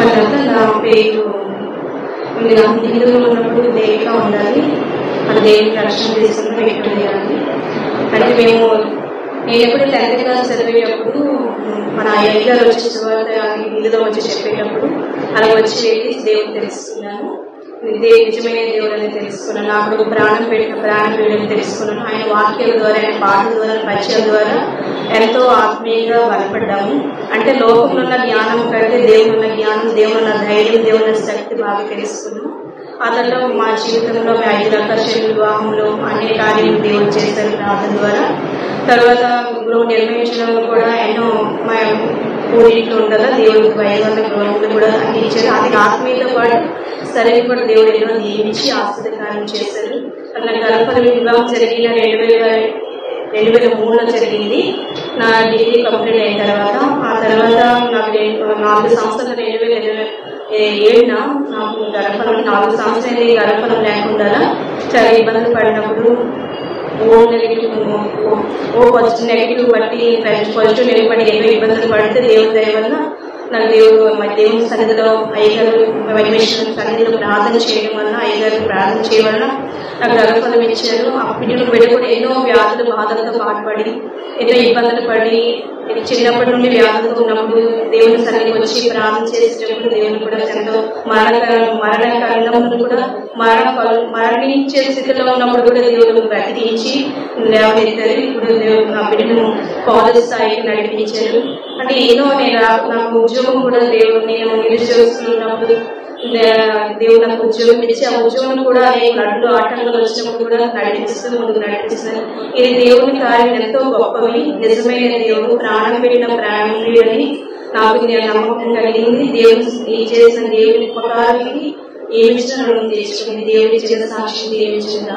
చెప్పాను కదా, నా పేరు హిందువులు ఉన్నప్పుడు దేవిగా ఉండాలి, మన దేవుని రక్షణ తీసుకుని పెట్టేయాలి. అంటే నేను ఎప్పుడు 10th క్లాస్ చదివేటప్పుడు మన అయ్యగారు వచ్చి తర్వాత ఇందులో వచ్చి చెప్పేటప్పుడు అలా వచ్చి వెళ్ళి దేవుని తెలుసుకున్నాను. నిజమైన దేవుడు అని తెలుసుకున్నాను. నాకు ప్రాణం పెట్టిన తెలుసుకున్నాను. ఆయన వాక్యాల ద్వారా, ఆయన పాటల ద్వారా, పరిచయాల ద్వారా ఎంతో ఆత్మీయంగా బలపడ్డాము. అంటే లోకంలో ఉన్న జ్ఞానం కంటే దేవుడు ఉన్న జ్ఞానం, దేవుడు ఉన్న ధైర్యం, దేవుడు ఉన్న శక్తి బాగా తెలుసుకున్నాం. ఆ తర్వాత మా జీవితంలో 5 రకాల వివాహంలో అన్ని కార్యాలు దేవుడు చేశారు ప్రార్థన ద్వారా. తర్వాత గృహ నిర్మించడంలో కూడా ఎన్నో మా ఊరికి ఉంటుందా దేవుడు 500 గృహములు కూడా అందించారు. అది ఆత్మీయతో పాటు సరైన కూడా దేవుడు ఎన్నో నియమించి ఆశ్చర్యకార్యం చేశారు. అట్లా గర్భఫల వివాహం జరిగిన 2003లో జరిగింది. నా డిగ్రీ కంప్లీట్ అయిన తర్వాత ఆ తర్వాత నాకు 4 సంవత్సరాలు 2007 నాకు గర్భఫలం 4 సంవత్సరాలు గర్భఫలం లేకుండా చాలా ఇబ్బందులు పడినప్పుడు నెగిటివ్ బట్టి పాజిటివ్ నిలబడి ఎన్నో ఇబ్బందులు పడితే దేవుని దయ వల్ల నాకు దేవుని సన్నిధిలో అయ్యగారు వైవేశ్వరుని సన్నిధిలో ప్రార్థన చేయడం వల్ల, అయ్యగారు ప్రార్థన చేయడం వల్ల నాకు గర్భఫలం ఇచ్చారు. అప్పటికి పెట్టుకుని ఎన్నో వ్యాధులు బాధలతో పాటుపడి ఎన్నో ఇబ్బందులు పడి చిన్నప్పటి నుండి వ్యాధులతో ఉన్నప్పుడు దేవుని సన్నిధికి వచ్చి ప్రార్థన చేసేటప్పుడు దేవుని కూడా ఎంతో మరణకాలంలో కూడా మరణించే స్థితిలో ఉన్నప్పుడు కూడా దేవుడు బ్రతికించి లేవనెత్తారు. ఇప్పుడు దేవుడు నా బిడ్డను కాలేజ్ స్థాయికి నడిపించారు. అంటే ఏదో నాకు ఉద్యోగం కూడా దేవుడు నేను నిరుద్యోగిస్తున్నప్పుడు దేవుడు నాకు ఉద్యోగం ఇచ్చి ఆ ఉద్యోగం కూడా నడులు ఆటంకాలు వచ్చినప్పుడు కూడా ముందుకు నడిపిస్తాను. ఇది దేవుని కార్యం ఎంతో గొప్పవి. నిజమైన దేవుడు ప్రాణం పెట్టిన ప్రాణుడు అని నాకు నమ్మకం కలిగింది. దేవుని చేసిన దేవుని ఉపకారానికి ఏమి ఇచ్చిన రుణం తీర్చుకుంది. దేవుడి చేసిన సాక్షి ఏమి ఇచ్చింది.